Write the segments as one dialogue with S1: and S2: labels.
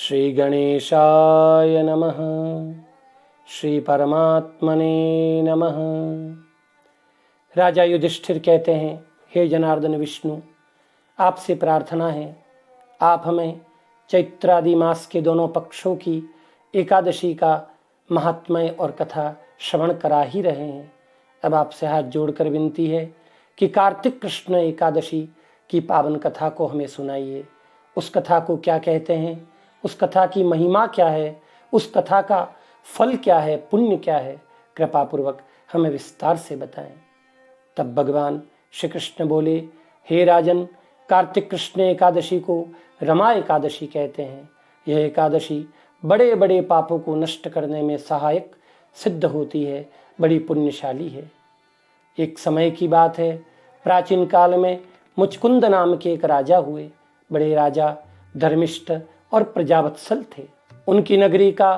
S1: श्री गणेशाय नमः। श्री परमात्मने नमः। राजा युधिष्ठिर कहते हैं, हे जनार्दन विष्णु, आपसे प्रार्थना है, आप हमें चैत्रादि मास के दोनों पक्षों की एकादशी का महात्म्य और कथा श्रवण करा ही रहे हैं। अब आपसे हाथ जोड़कर विनती है कि कार्तिक कृष्ण एकादशी की पावन कथा को हमें सुनाइए। उस कथा को क्या कहते हैं, उस कथा की महिमा क्या है, उस कथा का फल क्या है, पुण्य क्या है, कृपा पूर्वक हमें विस्तार से बताएं। तब भगवान श्री कृष्ण बोले, हे राजन, कार्तिक कृष्ण एकादशी को रमा एकादशी कहते हैं। यह एकादशी बड़े बड़े पापों को नष्ट करने में सहायक सिद्ध होती है, बड़ी पुण्यशाली है। एक समय की बात है, प्राचीन काल में मुचकुंद नाम के एक राजा हुए। बड़े राजा धर्मिष्ठ और प्रजावत्सल थे। उनकी नगरी का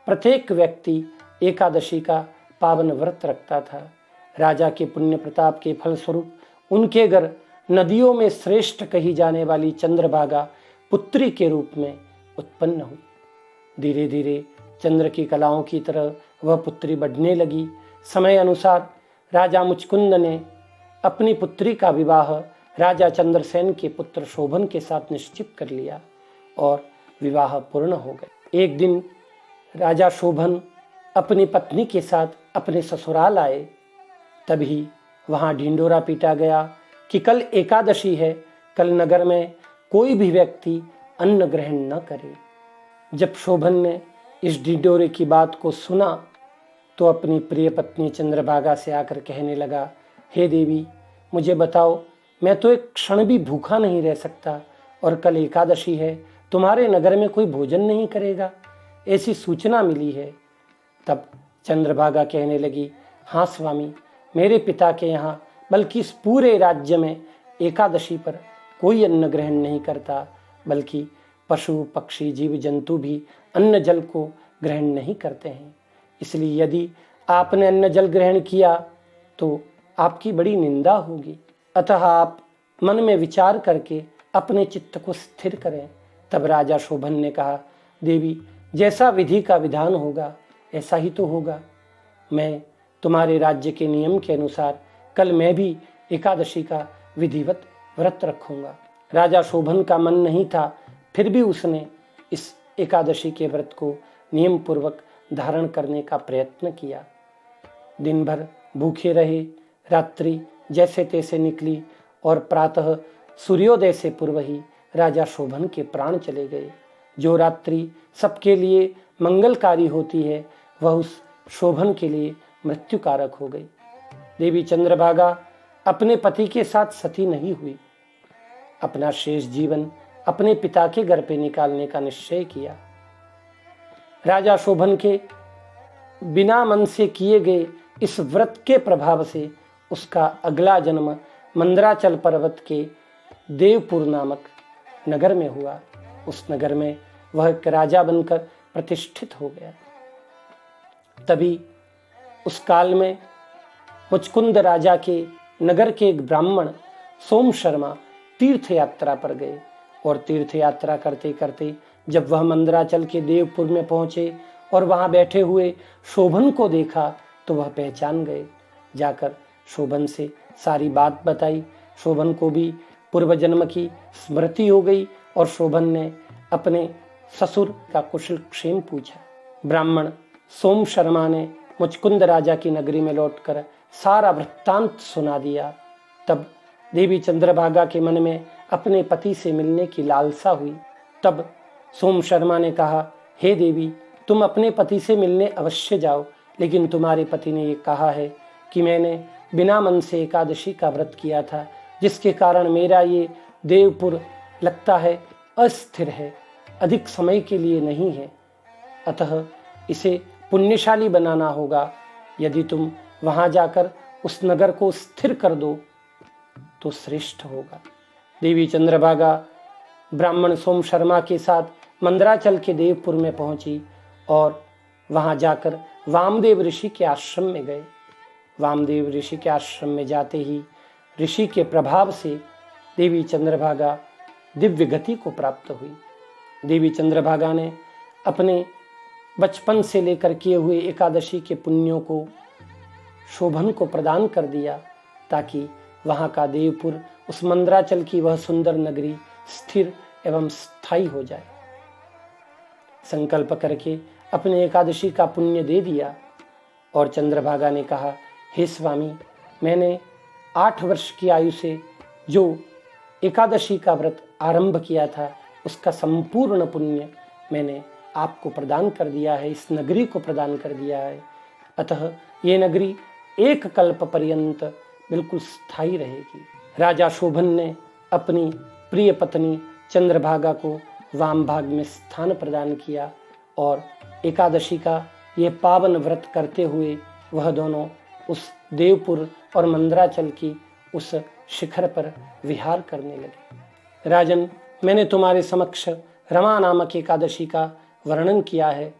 S1: प्रत्येक व्यक्ति एकादशी का पावन व्रत रखता था। राजा के पुण्य प्रताप के फलस्वरूप उनके घर नदियों में श्रेष्ठ कही जाने वाली चंद्रभागा पुत्री के रूप में उत्पन्न हुई। धीरे धीरे चंद्र की कलाओं की तरह वह पुत्री बढ़ने लगी। समय अनुसार राजा मुचकुंद ने अपनी पुत्री का विवाह राजा चंद्रसेन के पुत्र शोभन के साथ निश्चित कर लिया और विवाह पूर्ण हो गए। एक दिन राजा शोभन अपनी पत्नी के साथ अपने ससुराल आए। तभी वहां ढिंडोरा पीटा गया कि कल एकादशी है, कल नगर में कोई भी व्यक्ति अन्न ग्रहण न करे। जब शोभन ने इस ढिंडोरे की बात को सुना तो अपनी प्रिय पत्नी चंद्रभागा से आकर कहने लगा, हे देवी, मुझे बताओ, मैं तो एक क्षण भी भूखा नहीं रह सकता और कल एकादशी है, तुम्हारे नगर में कोई भोजन नहीं करेगा, ऐसी सूचना मिली है। तब चंद्रभागा कहने लगी, हाँ स्वामी, मेरे पिता के यहाँ बल्कि इस पूरे राज्य में एकादशी पर कोई अन्न ग्रहण नहीं करता, बल्कि पशु पक्षी जीव जंतु भी अन्न जल को ग्रहण नहीं करते हैं। इसलिए यदि आपने अन्न जल ग्रहण किया तो आपकी बड़ी निंदा होगी। अतः आप मन में विचार करके अपने चित्त को स्थिर करें। तब राजा शोभन ने कहा, देवी, जैसा विधि का विधान होगा ऐसा ही तो होगा। मैं तुम्हारे राज्य के नियम के अनुसार कल मैं भी एकादशी का विधिवत व्रत रखूंगा। राजा शोभन का मन नहीं था, फिर भी उसने इस एकादशी के व्रत को नियम पूर्वक धारण करने का प्रयत्न किया। दिन भर भूखे रहे, रात्रि जैसे तैसे निकली और प्रातः सूर्योदय से पूर्व ही राजा शोभन के प्राण चले गए। जो रात्रि सबके लिए मंगलकारी होती है, वह उस शोभन के लिए मृत्युकारक हो गई। देवी चंद्रभागा अपने पति के साथ सती नहीं हुई। अपना शेष जीवन अपने पिता के घर पे निकालने का निश्चय किया। राजा शोभन के बिना मन से किए गए इस व्रत के प्रभाव से उसका अगला जन्म मंदराचल पर्वत के देवपुर नामक नगर में हुआ। उस नगर में वह एक राजा बनकर प्रतिष्ठित हो गया। तभी उस काल में मुचकुंद राजा के नगर के एक ब्राह्मण सोम शर्मा तीर्थ यात्रा पर गए और तीर्थ यात्रा करते करते जब वह मंदराचल के देवपुर में पहुंचे और वहां बैठे हुए शोभन को देखा तो वह पहचान गए। जाकर शोभन से सारी बात बताई। शोभन को भी पूर्व जन्म की स्मृति हो गई और शोभन ने अपने ससुर का कुशल क्षेम पूछा। ब्राह्मण सोम शर्मा ने मुचकुंद राजा की नगरी में लौटकर सारा वृत्तांत सुना दिया। तब देवी चंद्रभागा के मन में अपने पति से मिलने की लालसा हुई। तब सोम शर्मा ने कहा, हे देवी, तुम अपने पति से मिलने अवश्य जाओ, लेकिन तुम्हारे पति ने ये कहा है कि मैंने बिना मन से एकादशी का व्रत किया था, जिसके कारण मेरा ये देवपुर लगता है अस्थिर है, अधिक समय के लिए नहीं है। अतः इसे पुण्यशाली बनाना होगा। यदि तुम वहां जाकर उस नगर को स्थिर कर दो तो श्रेष्ठ होगा। देवी चंद्रभागा ब्राह्मण सोम शर्मा के साथ मंदराचल के देवपुर में पहुंची और वहां जाकर वामदेव ऋषि के आश्रम में गए। वामदेव ऋषि के आश्रम में जाते ही ऋषि के प्रभाव से देवी चंद्रभागा दिव्य गति को प्राप्त हुई। देवी चंद्रभागा ने अपने बचपन से लेकर किए हुए एकादशी के पुण्यों को शोभन को प्रदान कर दिया, ताकि वहाँ का देवपुर, उस मंदराचल की वह सुंदर नगरी स्थिर एवं स्थायी हो जाए। संकल्प करके अपने एकादशी का पुण्य दे दिया और चंद्रभागा ने कहा, हे स्वामी, मैंने 8 वर्ष की आयु से जो एकादशी का व्रत आरंभ किया था, उसका संपूर्ण पुण्य मैंने आपको प्रदान कर दिया है, इस नगरी को प्रदान कर दिया है। अतः ये नगरी एक कल्प पर्यंत बिल्कुल स्थायी रहेगी। राजा शोभन ने अपनी प्रिय पत्नी चंद्रभागा को वाम भाग में स्थान प्रदान किया और एकादशी का ये पावन व्रत करते हुए वह दोनों उस देवपुर और मंदराचल की उस शिखर पर विहार करने लगे। राजन, मैंने तुम्हारे समक्ष रमा नामक एकादशी का वर्णन किया है।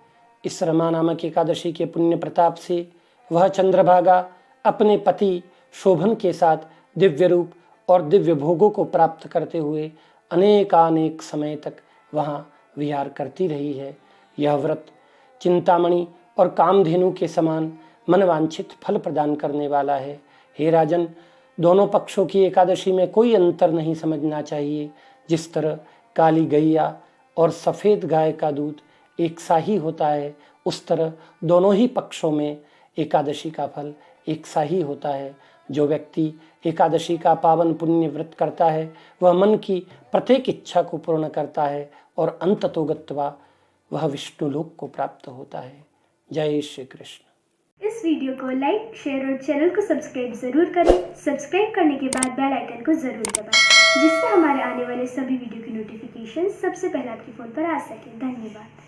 S1: इस रमा नामक एकादशी के पुण्य प्रताप से वह चंद्रभागा अपने पति शोभन के साथ दिव्य रूप और दिव्य भोगों को प्राप्त करते हुए अनेकानेक समय तक वहाँ विहार करती रही है। यह व्रत चिंतामणि और कामधेनु के समान मनवांछित फल प्रदान करने वाला है। हे राजन, दोनों पक्षों की एकादशी में कोई अंतर नहीं समझना चाहिए। जिस तरह काली गैया और सफ़ेद गाय का दूध एक सा ही होता है, उस तरह दोनों ही पक्षों में एकादशी का फल एक सा ही होता है। जो व्यक्ति एकादशी का पावन पुण्य व्रत करता है, वह मन की प्रत्येक इच्छा को पूर्ण करता है और अंततोगत्वा वह विष्णुलोक को प्राप्त होता है। जय श्री कृष्ण।
S2: इस वीडियो को लाइक, शेयर और चैनल को सब्सक्राइब जरूर करें। सब्सक्राइब करने के बाद बेल आइकन को जरूर दबाएं, जिससे हमारे आने वाले सभी वीडियो की नोटिफिकेशन सबसे पहले आपके फ़ोन पर आ सके। धन्यवाद।